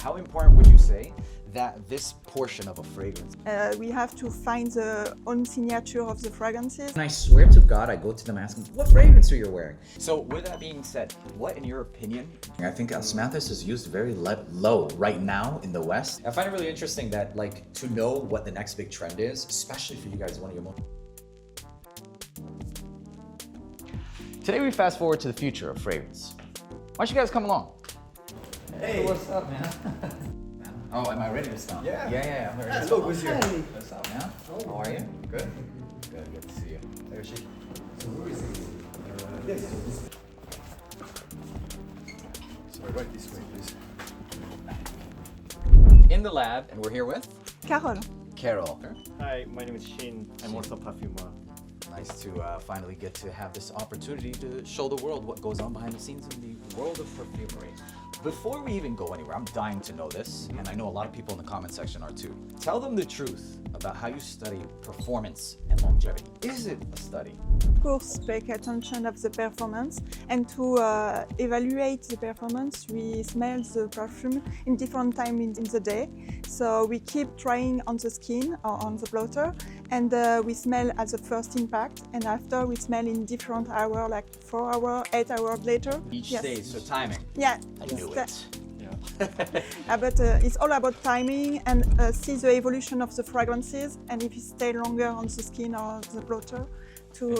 how important would you say that this portion of a fragrance? We have to find the own signature of the fragrances. And I swear to God, I go to them asking, what fragrance are you wearing? So with that being said, what in your opinion, I think osmanthus is used very low right now in the West. I find it really interesting that to know what the next big trend is, especially for you guys, one of your most... Today we fast forward to the future of fragrance. Why don't you guys come along? Hey, what's up, man? Oh, am I ready to start? Yeah. I'm ready to Look start. who's here. What's up, man? How are you? Good? Good to see you. Hey, Ashiq. So who is this? Yes. Sorry, right this way, please. In the lab, and we're here with Carole. Carole. Hi, my name is Shin. I'm also a perfumer. Nice to finally get to have this opportunity to show the world what goes on behind the scenes in the world of perfumery. Before we even go anywhere, I'm dying to know this, and I know a lot of people in the comment section are too. Tell them the truth about how you study performance and longevity. Is it a study? Of course, pay attention of the performance, and to evaluate the performance, we smell the perfume in different time in the day. So we keep trying on the skin or on the blotter, and we smell at the first impact, and after we smell in different hours, like 4 hours, 8 hours later. Each Yes. stage, so timing. Yeah. I knew it. But it's all about timing and see the evolution of the fragrances, and if it stays longer on the skin or the blotter, to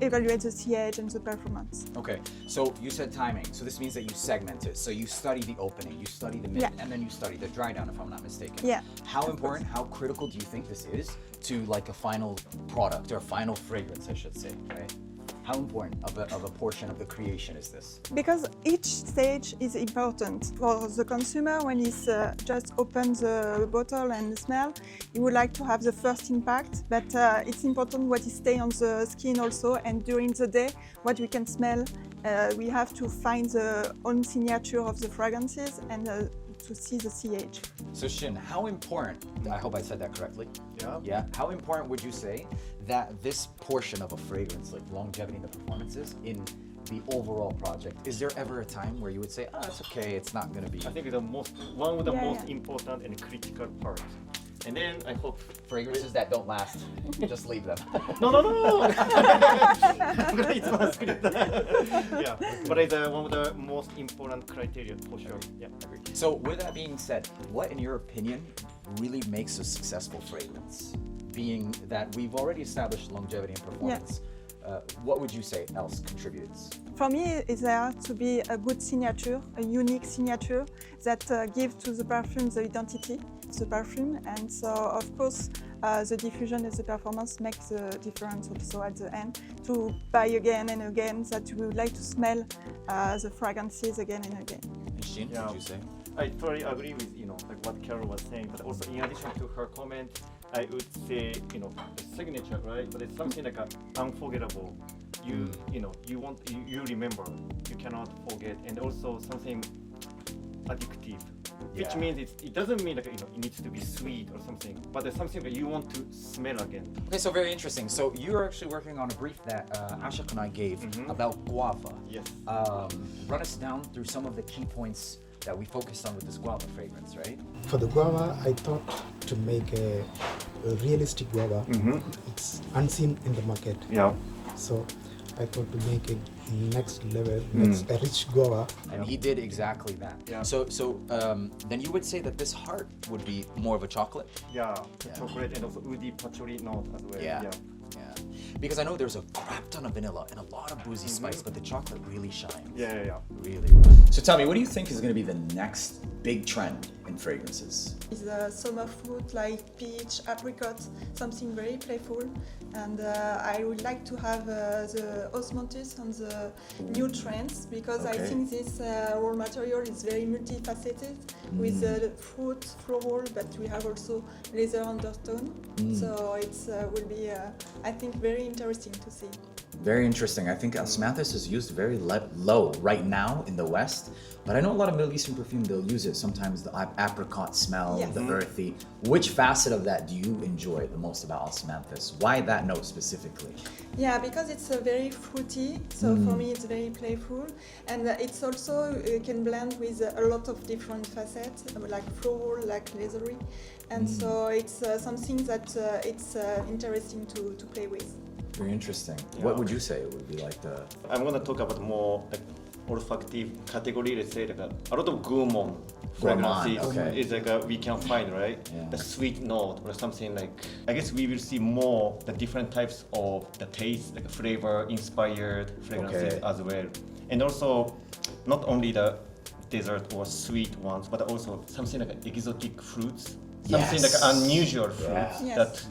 evaluate the CH and the performance. Okay, so you said timing, so this means that you segment it. So you study the opening, you study the mid, Yeah. and then you study the dry down, if I'm not mistaken. Yeah. How important, how critical do you think this is to a final product or a final fragrance, I should say, right? How important of a portion of the creation is this? Because each stage is important. For the consumer, when he's just opens the bottle and smell, he would like to have the first impact, but it's important what is stay on the skin also, and during the day, what we can smell. We have to find the own signature of the fragrances and to see the CH. So Shin, how important, I hope I said that correctly. Yeah. How important would you say that this portion of a fragrance, like longevity and the performances, in the overall project, is there ever a time where you would say, oh, it's okay, it's not going to be... I think one of the Yeah, most important and critical parts. And then I hope Fragrances that don't last, just leave them. No. It's not good. Yeah, but it's one of the most important criteria for sure. Yeah, agree. So with that being said, what in your opinion really makes a successful fragrance? Being that we've already established longevity and performance, what would you say else contributes? For me, it's there to be a good signature, a unique signature that gives to the perfume the identity of the perfume. And so, of course, the diffusion and the performance makes the difference also at the end, to buy again and again, that we would like to smell the fragrances again and again. And Shin, what would you say? I totally agree with what Carole was saying, but also in addition to her comment, I would say the signature, right? But it's something like unforgettable. You remember, you cannot forget, and also something addictive, which means it doesn't mean it needs to be sweet or something, but it's something that you want to smell again. Okay, so very interesting. So you're actually working on a brief that Ashiq and I gave about guava. Yes. Run us down through some of the key points that we focused on with this guava fragrance, right? For the guava, I thought to make a realistic guava. It's unseen in the market. Yeah. So I thought to make it next level, a rich guava. And he did exactly that. Yeah. So then you would say that this heart would be more of a chocolate? Yeah, chocolate and also woody patchouli note as well. Yeah. Because I know there's a crap ton of vanilla and a lot of boozy spice, but the chocolate really shines. Yeah. Really. So tell me, what do you think is going to be the next big trend in fragrances? It's the summer fruit like peach, apricot, something very playful. And I would like to have the osmanthus on the new trends, because I think this raw material is very multifaceted with the fruit, floral, but we have also leather undertone. So it will be, I think, very interesting to see. Very interesting. I think osmanthus is used very low right now in the West, but I know a lot of Middle Eastern perfume, they'll use it sometimes, the apricot smell, Yes. the earthy. Which facet of that do you enjoy the most about osmanthus? Why that note specifically? Yeah, because it's very fruity, so for me it's very playful, and it's also can blend with a lot of different facets, like floral, like leathery, and so it's something that it's interesting to play with. Very interesting. Yeah. What would you say would be like the... I'm gonna talk about more like olfactive category. Let's say like a lot of gourmand fragrances okay. is like we can find, right? Yeah. The sweet note or something like. I guess we will see more the different types of the taste, like flavor inspired fragrances Okay. as well, and also not only the dessert or sweet ones, but also something like exotic fruits, something Yes. like unusual fruits Yeah. Yes. that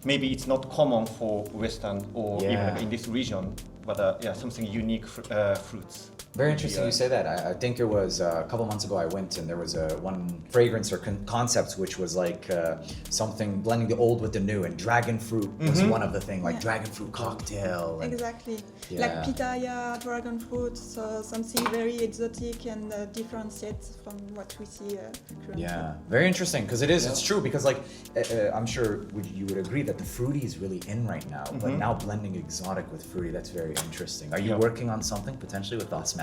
maybe it's not common for Western or even Yeah. like in this region, but yeah, something unique fruits. Very interesting Yeah. you say that. I think it was a couple months ago I went and there was one fragrance or concept which was like something blending the old with the new, and dragon fruit was one of the things, like Yeah. dragon fruit cocktail. And Exactly, Yeah. like pitaya, dragon fruit, so something very exotic and differentiated from what we see currently. Yeah, very interesting because it is. It's true because like I'm sure you would agree that the fruity is really in right now, but now blending exotic with fruity, that's very interesting. Are you Yeah. working on something potentially with osmanthus?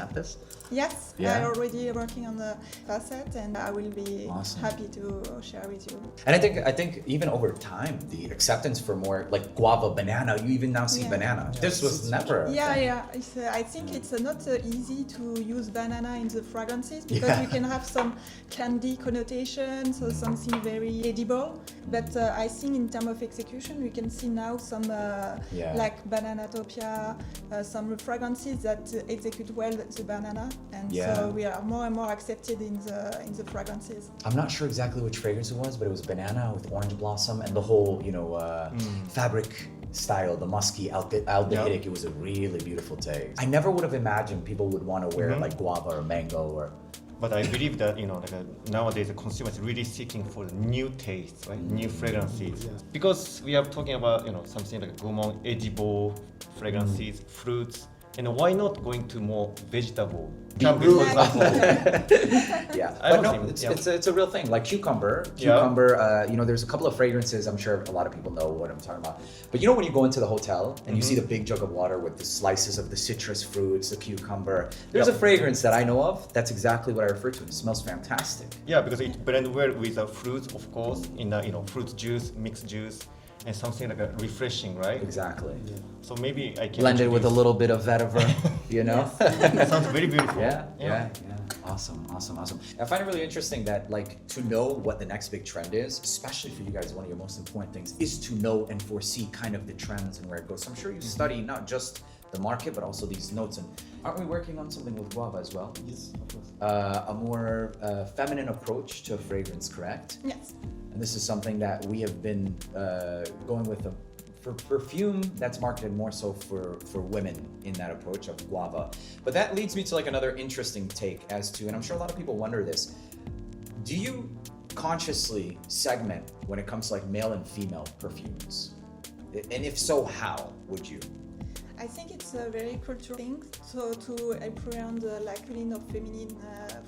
Yes, Yeah. I'm already working on the facet, and I will be Awesome. happy to share with you. And I think even over time, the acceptance for more like guava, banana, you even now see Yeah. banana. This was never a Yeah, thing. yeah. I think it's not easy to use banana in the fragrances because Yeah. you can have some candy connotation, so something very edible. But I think in terms of execution, we can see now some Yeah. like Bananatopia, some fragrances that execute well the banana, and Yeah. so we are more and more accepted in the fragrances. I'm not sure exactly which fragrance it was, but it was banana with orange blossom and the whole, fabric style, the musky aldehydic. It was a really beautiful taste. I never would have imagined people would want to wear it like guava or mango or... But I believe that nowadays the consumer is really seeking for new tastes, right? New fragrances. Yeah. Because we are talking about something like gourmand, edible fragrances, fruits, and why not going to more vegetable? Campbell, for example. Yeah, I but don't no, think- it's a real thing. Like cucumber, Yeah. there's a couple of fragrances. I'm sure a lot of people know what I'm talking about. But when you go into the hotel and you see the big jug of water with the slices of the citrus fruits, the cucumber, there's Yep. a fragrance that I know of. That's exactly what I refer to. It smells fantastic. Yeah, because it blends well with the fruits, of course, in fruit juice, mixed juice, and something like a refreshing, right? Exactly. So maybe I can Blended with a introduce- little bit of vetiver, Sounds very beautiful. Yeah. Awesome. I find it really interesting that to know what the next big trend is, especially for you guys, one of your most important things is to know and foresee kind of the trends and where it goes. So I'm sure you study not just the market, but also these notes. And aren't we working on something with guava as well? Yes, of course. A more feminine approach to fragrance, correct? Yes. And this is something that we have been going with for perfume that's marketed more so for women in that approach of guava. But that leads me to another interesting take as to, and I'm sure a lot of people wonder this, do you consciously segment when it comes to male and female perfumes? And if so, how would you? I think it's a very cultural thing, so to apprehend feeling of feminine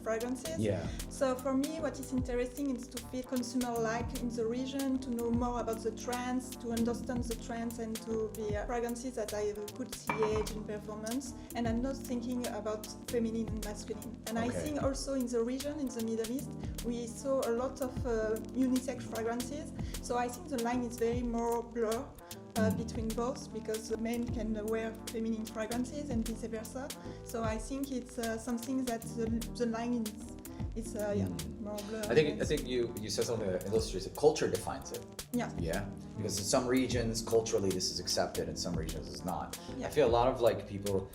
fragrances. Yeah. So for me, what is interesting is to feel consumer-like in the region, to know more about the trends, to understand the trends, and to be fragrances that I could see age in performance. And I'm not thinking about feminine and masculine. And I Okay. think also in the region, in the Middle East, we saw a lot of unisex fragrances. So I think the line is very more blurred. Between both, because men can wear feminine fragrances and vice versa. So I think it's something that the line is more blurred. I think you said something that illustrates it. Culture defines it. Yeah. Yeah, because in some regions culturally this is accepted, in some regions it's not. Yeah. I feel a lot of people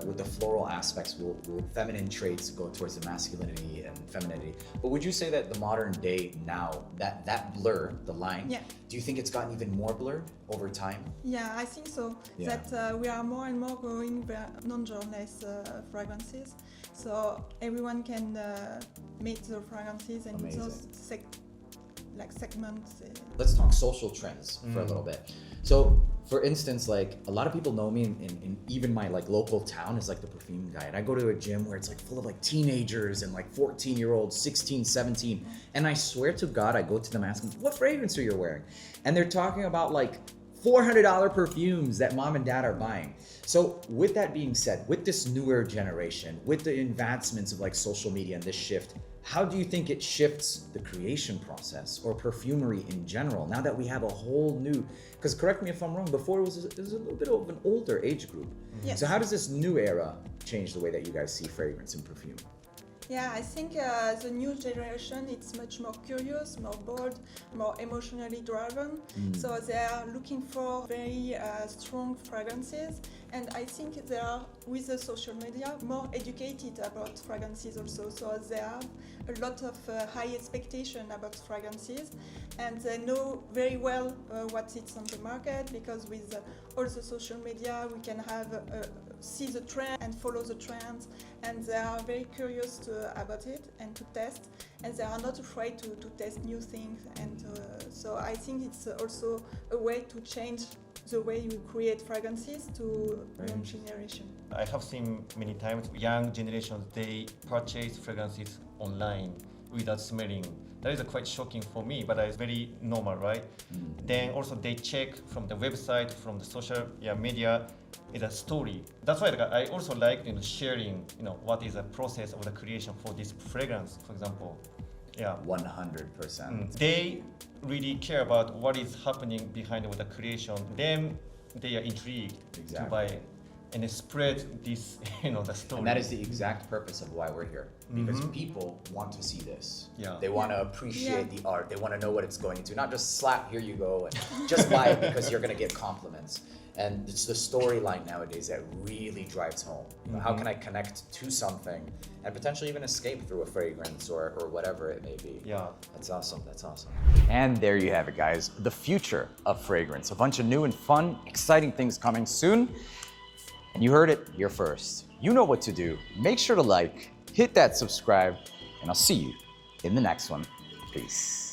with the floral aspects will feminine traits go towards the masculinity and femininity. But would you say that the modern day now, that blur, the line, Yeah. do you think it's gotten even more blurred over time? Yeah, I think so. Yeah. That we are more and more going non-genderless fragrances. So everyone can make the fragrances and Amazing. those segments. Let's talk social trends for a little bit. So For instance, like a lot of people know me in even my like local town as like the perfume guy, and I go to a gym where it's like full of like teenagers and like 14-year-olds, 16, 17, and I swear to God, I go to them asking, what fragrance are you wearing? And they're talking about like $400 perfumes that mom and dad are buying. So with that being said, with this newer generation, with the advancements of like social media and this shift, how do you think it shifts the creation process or perfumery in general now that we have a whole new, because correct me if I'm wrong, before it was a little bit of an older age group. Yes. So how does this new era change the way that you guys see fragrance and perfume? Yeah, I think the new generation, it's much more curious, more bold, more emotionally driven. So they are looking for very strong fragrances. And I think they are, with the social media, more educated about fragrances also. So they have a lot of high expectation about fragrances. And they know very well what is on the market, because with all the social media, we can have see the trend and follow the trends, and they are very curious about it and to test, and they are not afraid to test new things. And so I think it's also a way to change the way you create fragrances to young generation. I have seen many times young generations, they purchase fragrances online without smelling. That is quite shocking for me, but it's very normal, right? Then also they check from the website, from the social media, it's a story. That's why I also like sharing, what is the process of the creation for this fragrance, for example. Yeah. 100%. They really care about what is happening behind the creation. Then they are intrigued to buy it and spread this, the story. And that is the exact purpose of why we're here. Because people want to see this. Yeah. They want to appreciate the art. They want to know what it's going into. Not just slap, here you go, and just buy it because you're going to get compliments. And it's the storyline nowadays that really drives home. How can I connect to something and potentially even escape through a fragrance or whatever it may be? Yeah. That's awesome, that's awesome. And there you have it, guys. The future of fragrance. A bunch of new and fun, exciting things coming soon. And you heard it here first. You know what to do. Make sure to like, hit that subscribe, and I'll see you in the next one. Peace.